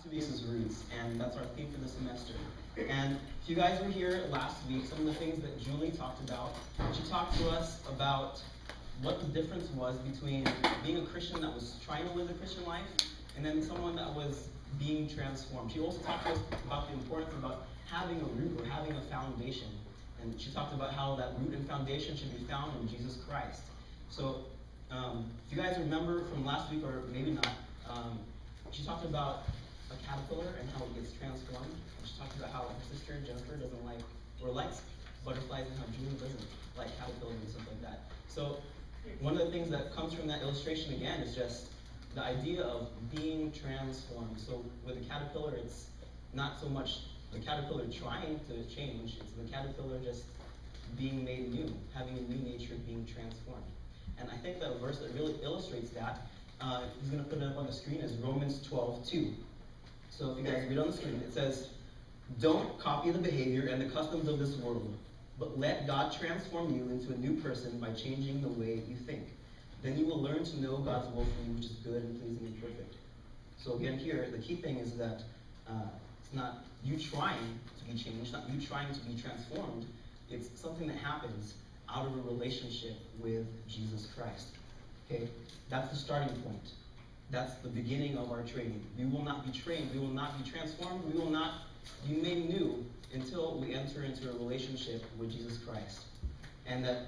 last 2 weeks is roots, and that's our theme for the semester. And if you guys were here last week, some of the things that Julie talked about, she talked to us about what the difference was between being a Christian that was trying to live the Christian life and then someone that was being transformed. She also talked to us about the importance about having a root or having a foundation. And she talked about how that root and foundation should be found in Jesus Christ. So if you guys remember from last week, or maybe not, she talked about a caterpillar and how it gets transformed. And she talked about how her sister Jennifer doesn't like, or likes butterflies, and how Julie doesn't like caterpillars and stuff like that. So one of the things that comes from that illustration again is just the idea of being transformed. So with a caterpillar, it's not so much the caterpillar trying to change, it's the caterpillar just being made new, having a new nature, being transformed. And I think that a verse that really illustrates that, he's going to put it up on the screen, is Romans 12:2. So if you guys read on the screen, it says, "Don't copy the behavior and the customs of this world, but let God transform you into a new person by changing the way you think. Then you will learn to know God's will for you, which is good and pleasing and perfect." So again here, the key thing is that it's not you trying to be changed, not you trying to be transformed. It's something that happens out of a relationship with Jesus Christ. Okay? That's the starting point. That's the beginning of our training. We will not be trained, we will not be transformed, we will not be made new until we enter into a relationship with Jesus Christ. And that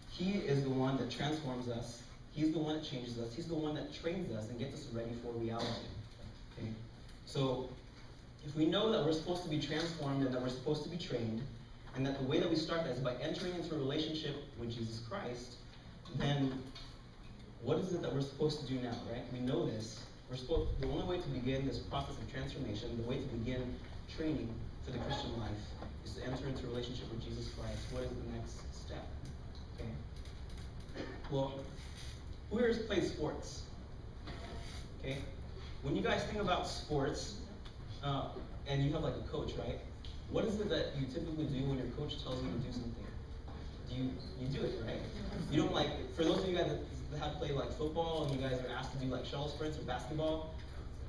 He is the one that transforms us, He's the one that changes us, He's the one that trains us and gets us ready for reality. Okay? So if we know that we're supposed to be transformed and that we're supposed to be trained, and that the way that we start that is by entering into a relationship with Jesus Christ, then what is it that we're supposed to do now, right? We know this. The only way to begin this process of transformation, the way to begin training for the Christian life, is to enter into a relationship with Jesus Christ. What is the next step? Okay. Well, who here has played sports? Okay. When you guys think about sports, and you have like a coach, right? What is it that you typically do when your coach tells you to do something? You do it, right? You don't like, for those of you guys that have played like football and you guys are asked to do like shuttle sprints or basketball,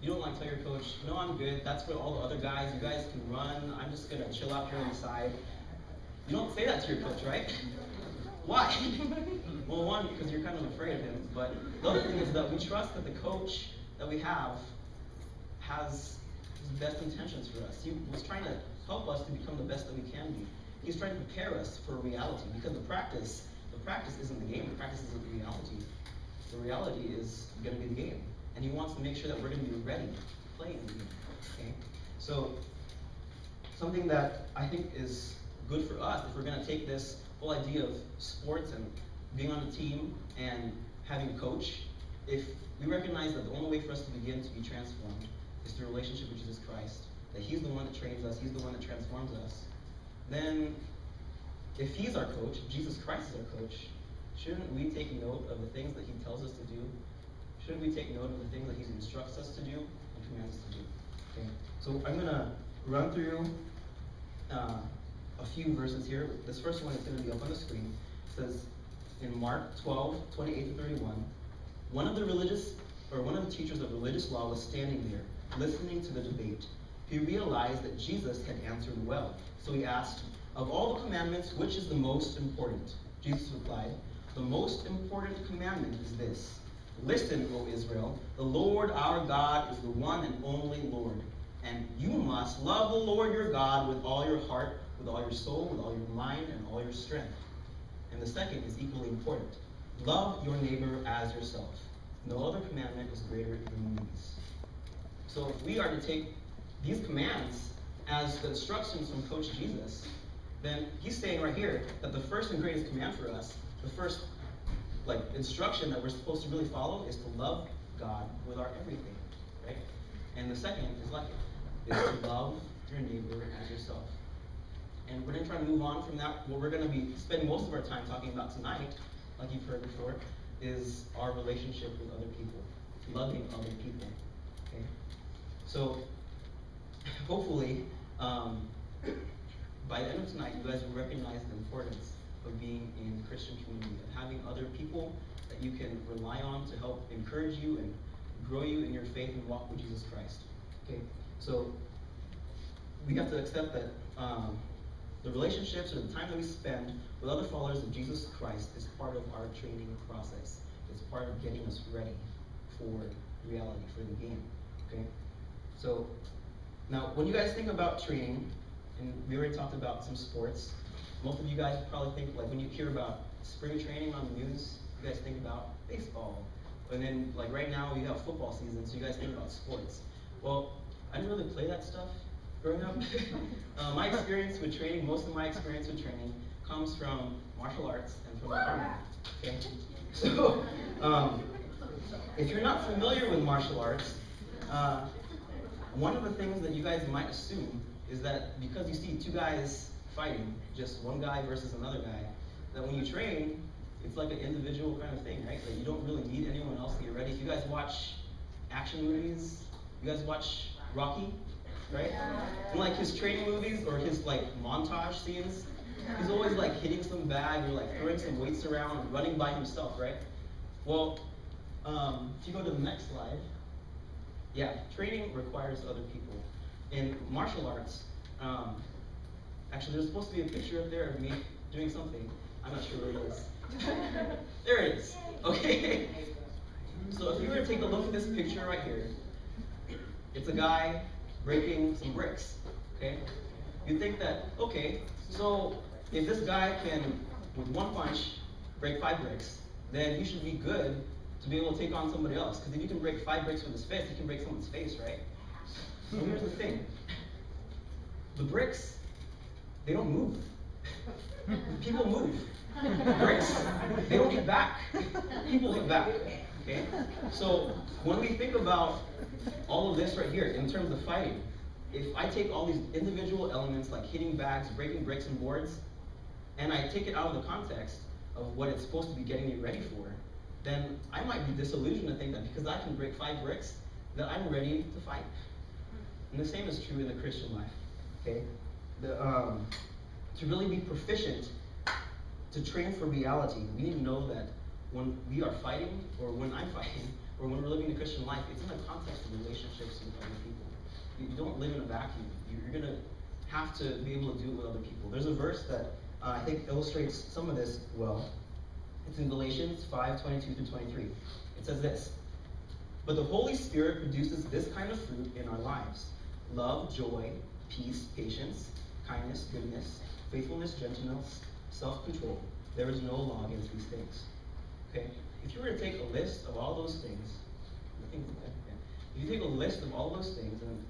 you don't like tell your coach, "No, I'm good, that's for all the other guys, you guys can run, I'm just gonna chill out here on the side." You don't say that to your coach, right? Why? Well, one, because you're kind of afraid of him, but the other thing is that we trust that the coach that we have has his best intentions for us. He was trying to help us to become the best that we can be. He's trying to prepare us for reality, because the practice isn't the game, the practice isn't the reality. The reality is going to be the game. And he wants to make sure that we're going to be ready to play in the game. Okay? So, something that I think is good for us, if we're going to take this whole idea of sports and being on a team and having a coach, if we recognize that the only way for us to begin to be transformed is through a relationship with Jesus Christ, that He's the one that trains us, He's the one that transforms us, then if He's our coach, if Jesus Christ is our coach, shouldn't we take note of the things that He tells us to do? Shouldn't we take note of the things that He instructs us to do and commands us to do? Okay. So I'm going to run through a few verses here. This first one is going to be up on the screen. It says in Mark 12:28-31, one of the teachers of religious law was standing there, listening to the debate. He realized that Jesus had answered well. So he asked, "Of all the commandments, which is the most important?" Jesus replied, "The most important commandment is this. Listen, O Israel, the Lord our God is the one and only Lord. And you must love the Lord your God with all your heart, with all your soul, with all your mind, and all your strength. And the second is equally important. Love your neighbor as yourself. No other commandment is greater than these." So if we are to take these commands as the instructions from Coach Jesus, then he's saying right here that the first and greatest command for us, the first instruction that we're supposed to really follow, is to love God with our everything, right? And the second is like it, is to love your neighbor as yourself. And we're going to try to move on from that. What we're going to be spending most of our time talking about tonight, like you've heard before, is our relationship with other people, loving other people. Okay? So, hopefully, by the end of tonight, you guys will recognize the importance of being in Christian community, of having other people that you can rely on to help encourage you and grow you in your faith and walk with Jesus Christ. Okay? So we have to accept that the relationships or the time that we spend with other followers of Jesus Christ is part of our training process. It's part of getting us ready for reality, for the game. Okay? So now, when you guys think about training, and we already talked about some sports, most of you guys probably think, like when you hear about spring training on the news, you guys think about baseball. And then, like right now, we have football season, so you guys think about sports. Well, I didn't really play that stuff growing up. My experience with training, most of my experience with training comes from martial arts and from the army. Okay? So, if you're not familiar with martial arts, one of the things that you guys might assume is that because you see two guys fighting, just one guy versus another guy, that when you train, it's like an individual kind of thing, right? That you don't really need anyone else to get ready. If you guys watch action movies, you guys watch Rocky, right? And like his training movies or his like montage scenes, he's always like hitting some bag or like throwing some weights around and running by himself, right? Well, if you go to the next slide, yeah, training requires other people. In martial arts, actually there's supposed to be a picture up there of me doing something. I'm not sure where it is. There it is. Okay. So if you were to take a look at this picture right here, it's a guy breaking some bricks. Okay? You think that, okay, so if this guy can, with one punch, break 5 bricks, then he should be good to be able to take on somebody else. Because if you can break 5 bricks with his fist, you can break someone's face, right? So here's the thing. The bricks, they don't move. People move. Bricks, they don't hit back. People hit back. Okay? So when we think about all of this right here in terms of fighting, if I take all these individual elements like hitting bags, breaking bricks and boards, and I take it out of the context of what it's supposed to be getting me ready for, then I might be disillusioned to think that because I can break 5 bricks, that I'm ready to fight. And the same is true in the Christian life. Okay? To really be proficient, to train for reality, we need to know that when we are fighting, or when I'm fighting, or when we're living the Christian life, it's in the context of relationships with other people. You don't live in a vacuum. You're going to have to be able to do it with other people. There's a verse that I think illustrates some of this well. It's in Galatians 5:22-23. It says this: "But the Holy Spirit produces this kind of fruit in our lives: love, joy, peace, patience, kindness, goodness, faithfulness, gentleness, self-control. There is no law against these things." Okay? If you were to take a list of all those things, if you take a list of all those things and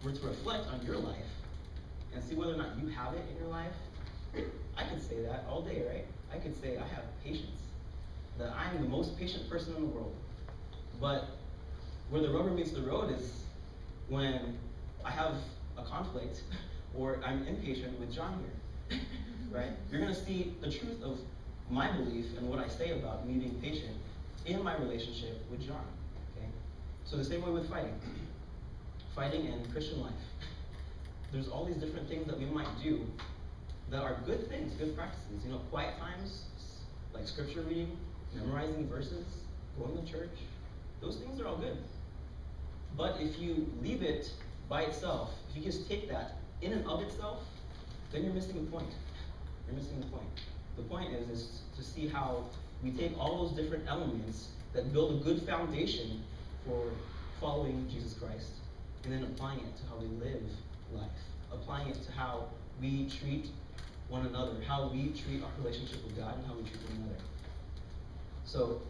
were to reflect on your life and see whether or not you have it in your life, I could say that all day, right? I could say I have patience, that I'm the most patient person in the world. But where the rubber meets the road is when I have a conflict or I'm impatient with John here, right? You're going to see the truth of my belief and what I say about me being patient in my relationship with John, okay? So the same way with fighting. Fighting in Christian life. There's all these different things that we might do that are good things, good practices. You know, quiet times, like scripture reading, memorizing verses, going to church. Those things are all good. But if you leave it by itself, if you just take that in and of itself, then you're missing the point. You're missing the point. The point is to see how we take all those different elements that build a good foundation for following Jesus Christ, and then applying it to how we live life, applying it to how we treat one another, how we treat our relationship with God, and how we treat one another. So,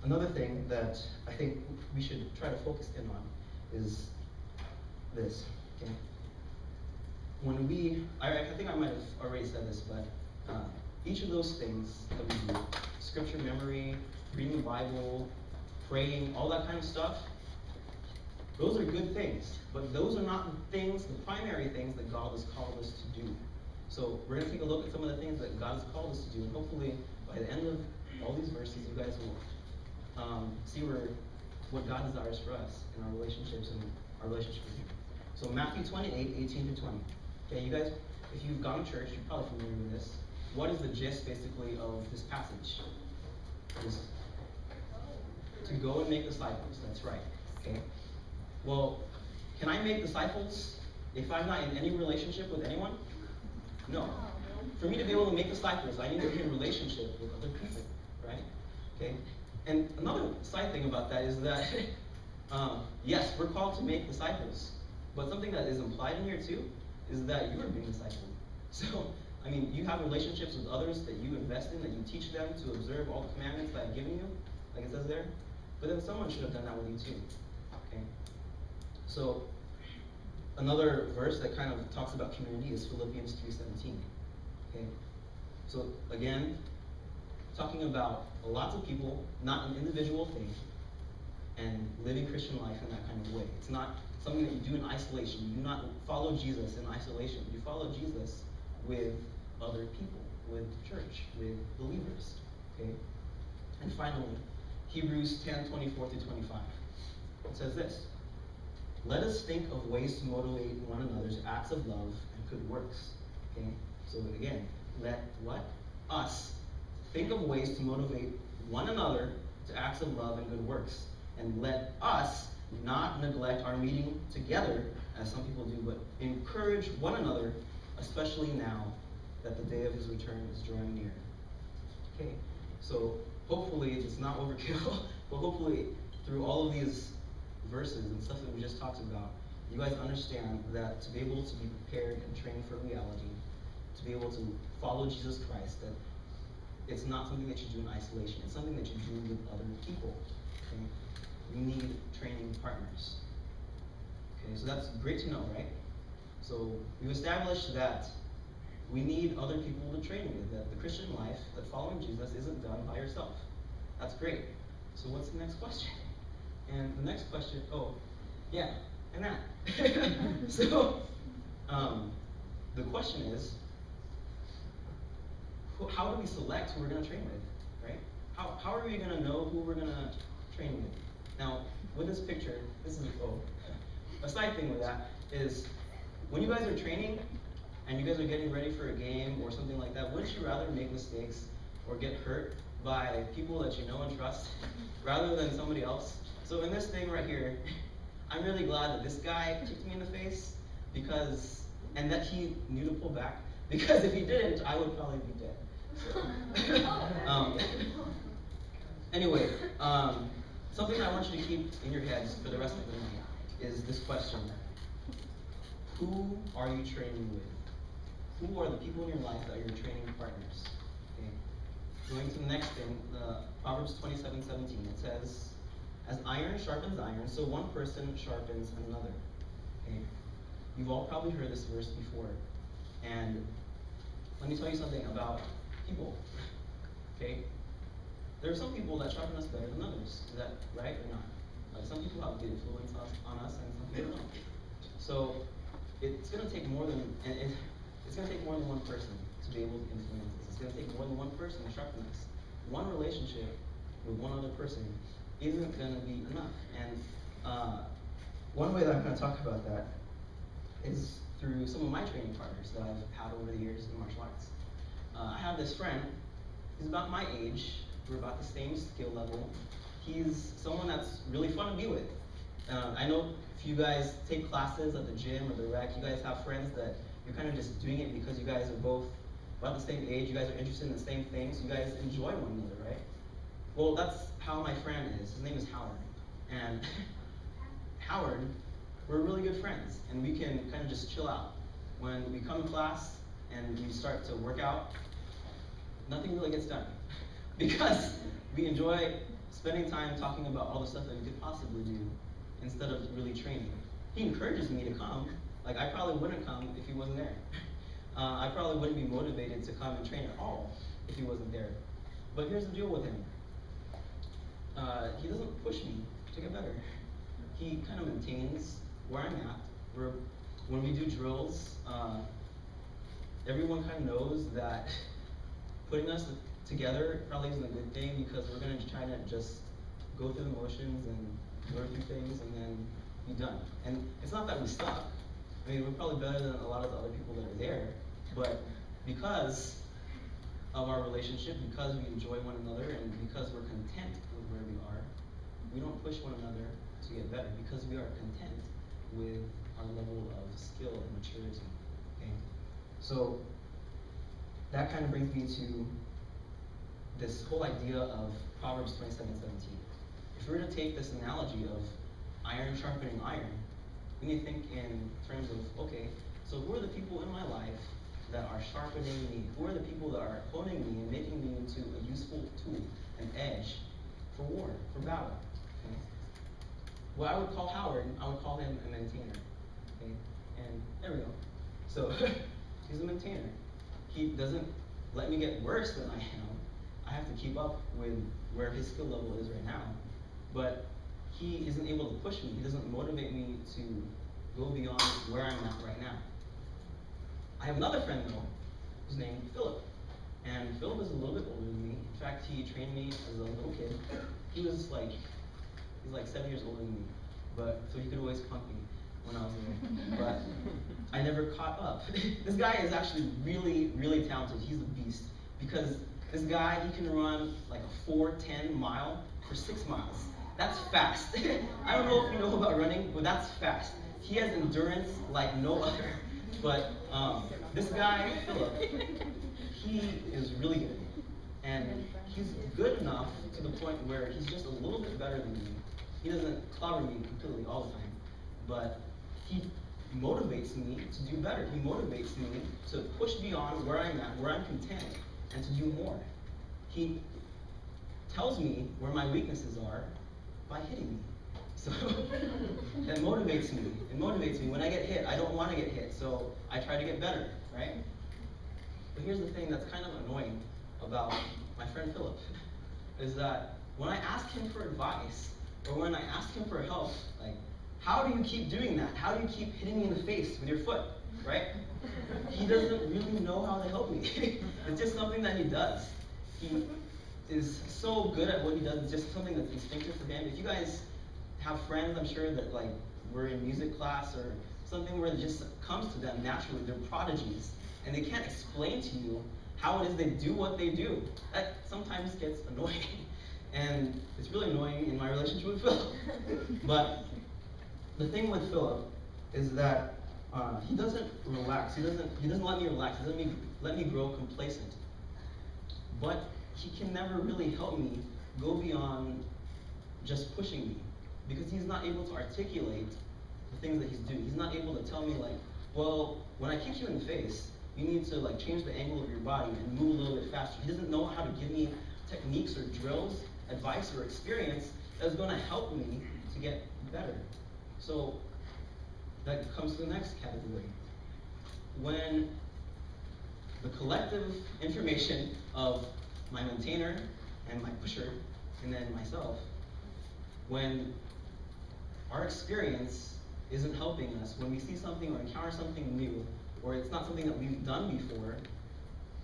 another thing that I think we should try to focus in on is this. Okay? When I think I might have already said this, but each of those things that we do, scripture memory, reading the Bible, praying, all that kind of stuff, those are good things, but those are not the things, the primary things that God has called us to do. So we're going to take a look at some of the things that God has called us to do, and hopefully by the end of all these verses, you guys will see what God desires for us in our relationships and our relationship with Him. So Matthew 28:18-20. Okay, you guys, if you've gone to church, you're probably familiar with this. What is the gist, basically, of this passage? Is to go and make disciples. That's right. Okay. Well, can I make disciples if I'm not in any relationship with anyone? No. For me to be able to make disciples, I need to be in relationship with other people, right? Okay? And another side thing about that is that, yes, we're called to make disciples, but something that is implied in here too is that you are being discipled. So, I mean, you have relationships with others that you invest in, that you teach them to observe all the commandments that I've given you, like it says there. But then someone should have done that with you too. Okay? So, another verse that kind of talks about community is Philippians 3:17. Okay? So, again, talking about lots of people, not an individual thing, and living Christian life in that kind of way. It's not something that you do in isolation. You do not follow Jesus in isolation. You follow Jesus with other people, with church, with believers. Okay? And finally, Hebrews 10:24-25. It says this: let us think of ways to motivate one another's acts of love and good works. Okay? So again, let what? Us think of ways to motivate one another to acts of love and good works. And let us not neglect our meeting together, as some people do, but encourage one another, especially now that the day of his return is drawing near. Okay, so hopefully it's not overkill, but hopefully through all of these verses and stuff that we just talked about, you guys understand that to be able to be prepared and trained for reality, to be able to follow Jesus Christ, that it's not something that you do in isolation. It's something that you do with other people. Okay? We need training partners. Okay, so that's great to know, right? So we've established that we need other people to train with, that the Christian life, that following Jesus isn't done by yourself. That's great. So what's the next question? And the next question, and that. So the question is, how do we select who we're going to train with, right? How are we going to know who we're going to train with? Now, with this picture, this is a side thing with that is when you guys are training and you guys are getting ready for a game or something like that, wouldn't you rather make mistakes or get hurt by people that you know and trust rather than somebody else? So in this thing right here, I'm really glad that this guy kicked me in the face and that he knew to pull back, because if he didn't, I would probably be dead. So, anyway, something I want you to keep in your heads for the rest of the night is this question: who are you training with? Who are the people in your life that are your training partners? Okay. Going to the next thing, Proverbs 27:17. It says, "As iron sharpens iron, so one person sharpens another." Okay. You've all probably heard this verse before, and let me tell you something about people. Okay. There are some people that sharpen us better than others. Is that right or not? Like some people have good influence on us, and some people don't. So it's going to take more than one person to be able to influence us. It's going to take more than one person to sharpen us. One relationship with one other person isn't going to be enough. And one way that I'm going to talk about that is through some of my training partners that I've had over the years in martial arts. I have this friend. He's about my age. We're about the same skill level. He's someone that's really fun to be with. I know if you guys take classes at the gym or the rec, you guys have friends that you're kind of just doing it because you guys are both about the same age, you guys are interested in the same things, you guys enjoy one another, right? Well, that's how my friend is. His name is Howard. And Howard, we're really good friends, and we can kind of just chill out. When we come to class and we start to work out, nothing really gets done. Because we enjoy spending time talking about all the stuff that we could possibly do instead of really training. He encourages me to come. Like, I probably wouldn't come if he wasn't there. I probably wouldn't be motivated to come and train at all if he wasn't there. But here's the deal with him. He doesn't push me to get better. He kind of maintains where I'm at. When we do drills, everyone kind of knows that putting us together probably isn't a good thing, because we're going to try to just go through the motions and learn through things and then be done. And it's not that we suck. I mean, we're probably better than a lot of the other people that are there, but because of our relationship, because we enjoy one another, and because we're content with where we are, we don't push one another to to get better because we are content with our level of skill and maturity. Okay? So that kind of brings me to this whole idea of Proverbs 27:17. If we were to take this analogy of iron sharpening iron, we need to think in terms of, okay, so who are the people in my life that are sharpening me? Who are the people that are honing me and making me into a useful tool, an edge for war, for battle? Okay? What I would call Howard, I would call him a maintainer. Okay? And there we go. So he's a maintainer. He doesn't let me get worse than I am. I have to keep up with where his skill level is right now. But he isn't able to push me. He doesn't motivate me to go beyond where I'm at right now. I have another friend though, who's named Philip. And Philip is a little bit older than me. In fact, he trained me as a little kid. He's like 7 years older than me. But so he could always punk me when I was little. But I never caught up. This guy is actually really, really talented. He's a beast. Because this guy, he can run like a 4:10 mile for 6 miles. That's fast. I don't know if you know about running, but that's fast. He has endurance like no other. But this guy, Philip, he is really good. And he's good enough to the point where he's just a little bit better than me. He doesn't clobber me completely all the time, but he motivates me to do better. He motivates me to push beyond where I'm at, where I'm content, and to do more. He tells me where my weaknesses are by hitting me. So that motivates me. It motivates me. When I get hit, I don't want to get hit, so I try to get better, right? But here's the thing that's kind of annoying about my friend Philip, is that when I ask him for advice, or when I ask him for help, like, how do you keep doing that? How do you keep hitting me in the face with your foot, right? He doesn't really know how to help me. It's just something that he does. He is so good at what he does. It's just something that's instinctive for him. If you guys have friends, I'm sure that like we're in music class or something where it just comes to them naturally. They're prodigies, and they can't explain to you how it is they do what they do. That sometimes gets annoying, and it's really annoying in my relationship with Philip. But the thing with Philip is that he doesn't relax. He doesn't let me relax. He doesn't let me grow complacent. But he can never really help me go beyond just pushing me, because he's not able to articulate the things that he's doing. He's not able to tell me like, well, when I kick you in the face, you need to like change the angle of your body and move a little bit faster. He doesn't know how to give me techniques or drills, advice or experience that's going to help me to get better. So that comes to the next category. When the collective information of my maintainer and my pusher, and then myself, when our experience isn't helping us, when we see something or encounter something new, or it's not something that we've done before,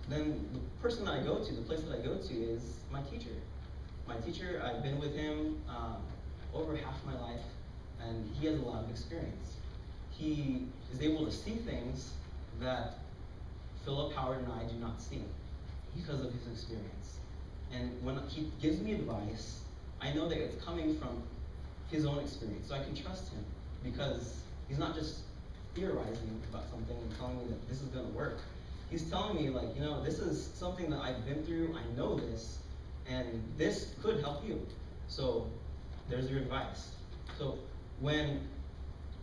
then the person that I go to, the place that I go to is my teacher. My teacher, I've been with him over half my life, and he has a lot of experience. He is able to see things that Philip, Howard, and I do not see because of his experience. And when he gives me advice, I know that it's coming from his own experience, so I can trust him because he's not just theorizing about something and telling me that this is going to work. He's telling me, like, you know, this is something that I've been through, I know this, and this could help you. So there's your advice. So when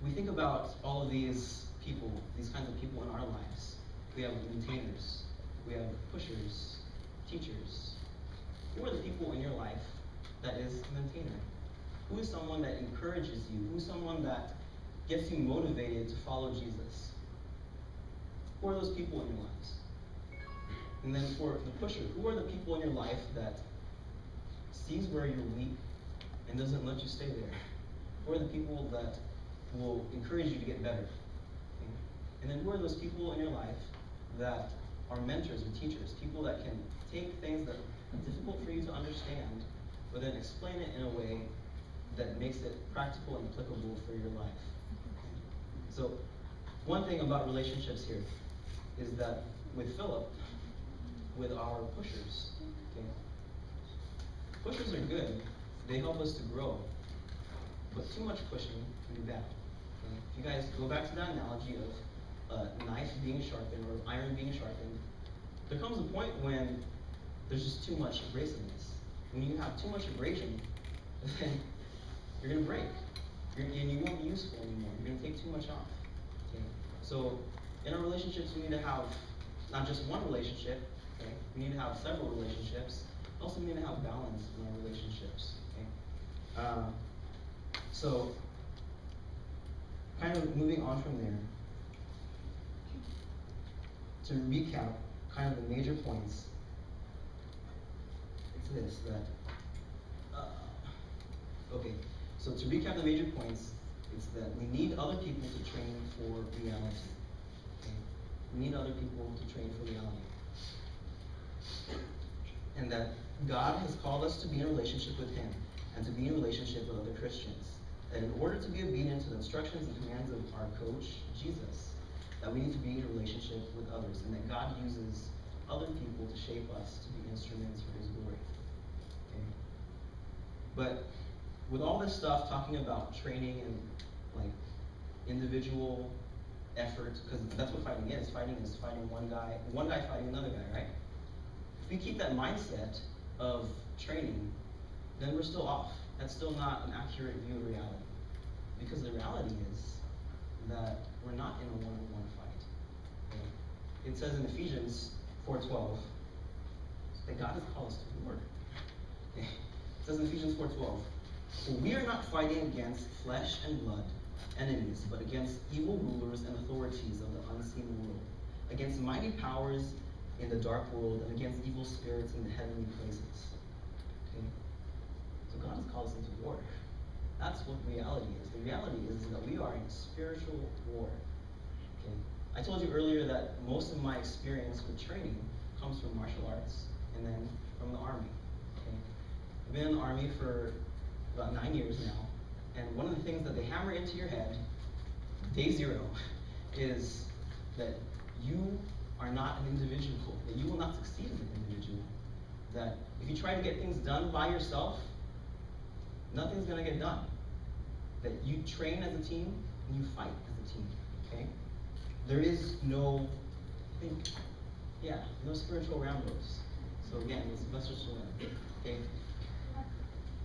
we think about all of these people, these kinds of people in our lives, we have maintainers, we have pushers, teachers. Who are the people in your life that is a maintainer? Who is someone that encourages you? Who's someone that gets you motivated to follow Jesus? Who are those people in your lives? And then for the pusher, who are the people in your life that sees where you're weak and doesn't let you stay there? Who are the people that will encourage you to get better? Okay? And then who are those people in your life that are mentors and teachers, people that can take things that are difficult for you to understand, but then explain it in a way that makes it practical and applicable for your life. So one thing about relationships here is that with Philip, with our pushers, okay, pushers are good. They help us to grow. but too much pushing can be bad. Okay? If you guys go back to that analogy of a knife being sharpened or iron being sharpened, there comes a point when there's just too much abrasiveness. When you have too much abrasion, then you're going to break. And you won't be useful anymore. You're going to take too much off. Okay? So in our relationships, we need to have not just one relationship. Okay? We need to have several relationships. Also, we need to have balance in our relationships. Okay? So kind of moving on from there, to recap kind of the major points, it's this, that, okay, so to recap the major points, it's that we need other people to train for reality. Okay? We need other people to train for reality. And that God has called us to be in a relationship with Him and to be in a relationship with other Christians. That in order to be obedient to the instructions and commands of our coach, Jesus, that we need to be in a relationship with others, and that God uses other people to shape us to be instruments for His glory. Okay? But with all this stuff talking about training and like individual effort, because that's what fighting is. Fighting is fighting one guy fighting another guy, right? If we keep that mindset of training, then we're still off. That's still not an accurate view of reality. Because the reality is that we're not in a one-on-one fight. Okay? It says in Ephesians 4:12 that God has called us to war. Okay? It says in Ephesians 4:12, "For we are not fighting against flesh and blood enemies, but against evil rulers and authorities of the unseen world, against mighty powers in the dark world, and against evil spirits in the heavenly places." Okay? So God has called us into war. That's what reality is. The reality is that we are in spiritual war. Okay? I told you earlier that most of my experience with training comes from martial arts and then from the Army. Okay? I've been in the Army for about 9 years now, and one of the things that they hammer into your head, day zero, is that you are not an individual, that you will not succeed as an individual, that if you try to get things done by yourself, nothing's going to get done. That you train as a team and you fight as a team. Okay? There is no spiritual Rambos. So again, it's Sylvester Stallone. Okay?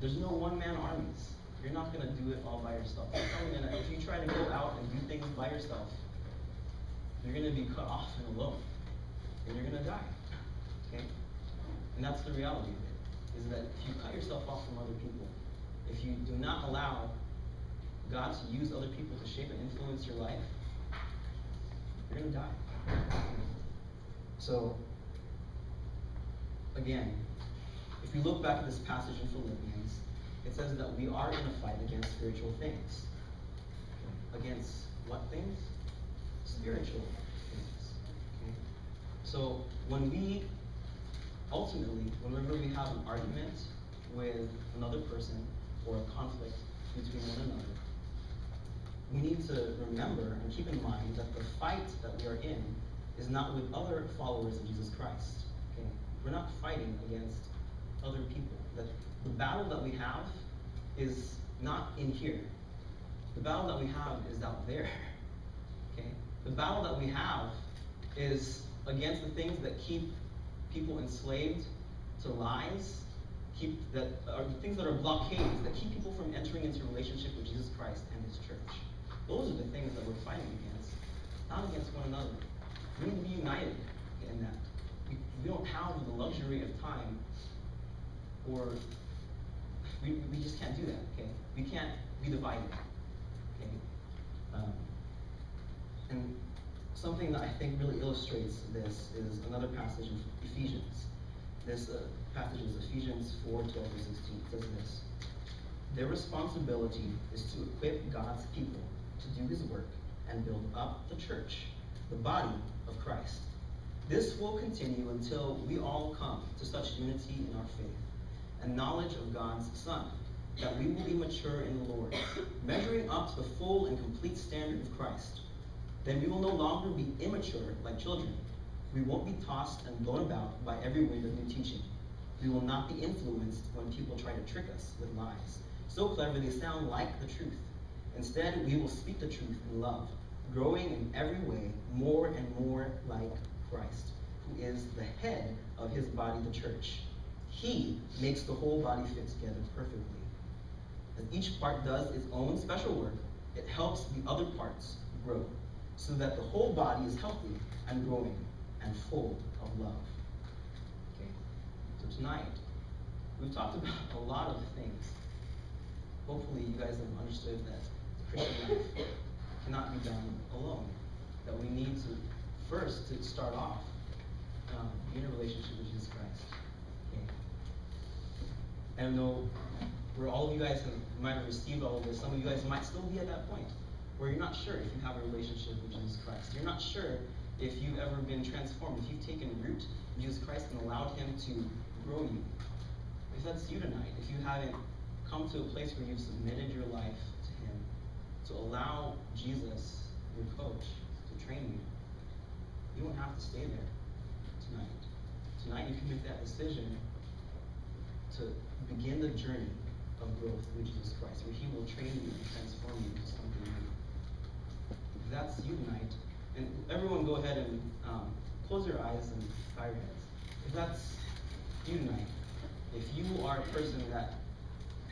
There's no one-man armies. You're not going to do it all by yourself. If you try to go out and do things by yourself, you're going to be cut off and alone. And you're going to die. Okay? And that's the reality of it, is that if you cut yourself off from other people, if you do not allow God to use other people to shape and influence your life, you're going to die. So, again, if you look back at this passage in Philippians, it says that we are in a fight against spiritual things. Against what things? Spiritual things. Okay? So, whenever we have an argument with another person or a conflict between one another, we need to remember and keep in mind that the fight that we are in is not with other followers of Jesus Christ. Okay? We're not fighting against other people. That the battle that we have is not in here. The battle that we have is out there. Okay? The battle that we have is against the things that keep people enslaved to lies, things that are blockades that keep people from entering into a relationship with Jesus Christ and His church. Those are the things that we're fighting against, not against one another. We need to be united in that. We don't have the luxury of time, or we just can't do that. Okay, we can't be divided. Okay, and something that I think really illustrates this is another passage in Ephesians. This passage is Ephesians 4:12-16. It says this: "Their responsibility is to equip God's people to do His work and build up the church, the body of Christ. This will continue until we all come to such unity in our faith and knowledge of God's Son, that we will be mature in the Lord, measuring up to the full and complete standard of Christ. Then we will no longer be immature like children. We won't be tossed and blown about by every wind of new teaching. We will not be influenced when people try to trick us with lies. so clever they sound like the truth. Instead, we will speak the truth in love, growing in every way more and more like Christ, who is the head of his body, the church. He makes the whole body fit together perfectly. As each part does its own special work, it helps the other parts grow, so that the whole body is healthy and growing and full of love. Okay, so tonight, we've talked about a lot of things. Hopefully you guys have understood that Christian life cannot be done alone. That we need to first to start off be in a relationship with Jesus Christ. Okay. And I know where all of you guys might have received all of this, some of you guys might still be at that point where you're not sure if you have a relationship with Jesus Christ. You're not sure if you've ever been transformed, if you've taken root in Jesus Christ and allowed him to grow you. If that's you tonight, if you haven't come to a place where you've submitted your life to him, to allow Jesus, your coach, to train you, you won't have to stay there tonight. Tonight you can make that decision to begin the journey of growth with Jesus Christ, where he will train you and transform you into something new. If that's you tonight, and everyone go ahead and close your eyes and bow your heads. If that's you tonight, if you are a person that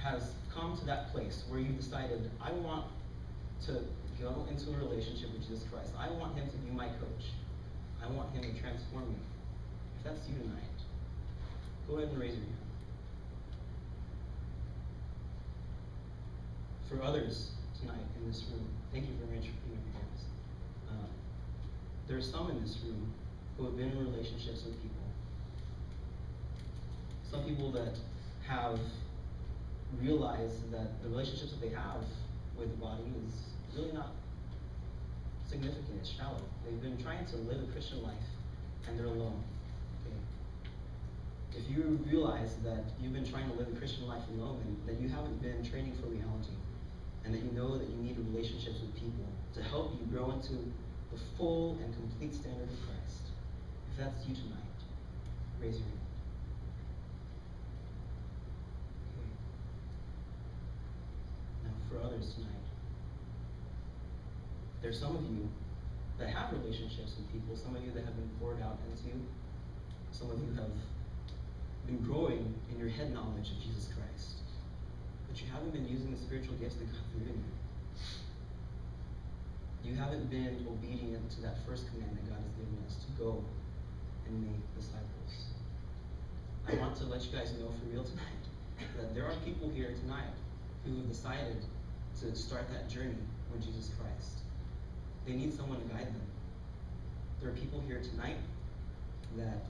has come to that place where you've decided, I want to go into a relationship with Jesus Christ. I want him to be my coach. I want him to transform me. If that's you tonight, go ahead and raise your hand. For others tonight in this room, thank you very much for putting up your hands. There are some in this room who have been in relationships with people. Some people that have realized that the relationships that they have with the body is really not significant, it's shallow. They've been trying to live a Christian life and they're alone. Okay? If you realize that you've been trying to live a Christian life alone and that you haven't been training for reality, and that you know that you need relationships with people to help you grow into the full and complete standard of Christ, if that's you tonight, raise your hand. Okay. Now for others tonight, there's some of you that have relationships with people, some of you that have been poured out into you, some of you have been growing in your head knowledge of Jesus Christ, but you haven't been using the spiritual gifts that God has given you. You haven't been obedient to that first command that God has given us to go and make disciples. I want to let you guys know for real tonight that there are people here tonight who have decided to start that journey with Jesus Christ. They need someone to guide them. There are people here tonight that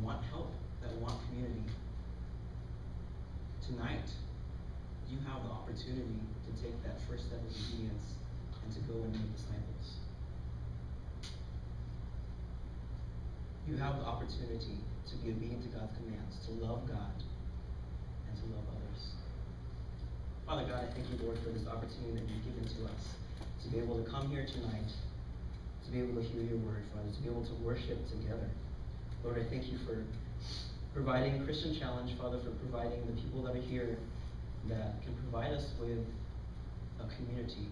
want help, that want community. Tonight, you have the opportunity to take that first step of obedience and to go and make disciples. You have the opportunity to be obedient to God's commands, to love God, and to love others. Father God, I thank you, Lord, for this opportunity that you've given to us, to be able to come here tonight, to be able to hear your word, Father, to be able to worship together. Lord, I thank you for providing Christian Challenge, Father, for providing the people that are here that can provide us with a community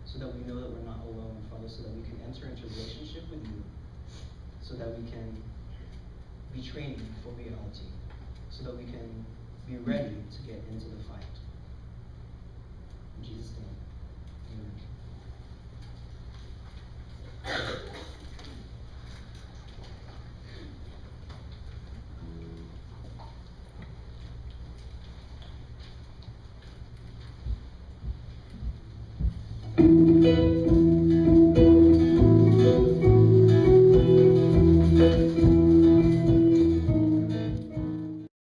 so that we know that we're not alone, Father, so that we can enter into a relationship with you, so that we can be trained for reality, so that we can be ready to get into the fight. In Jesus' name, amen.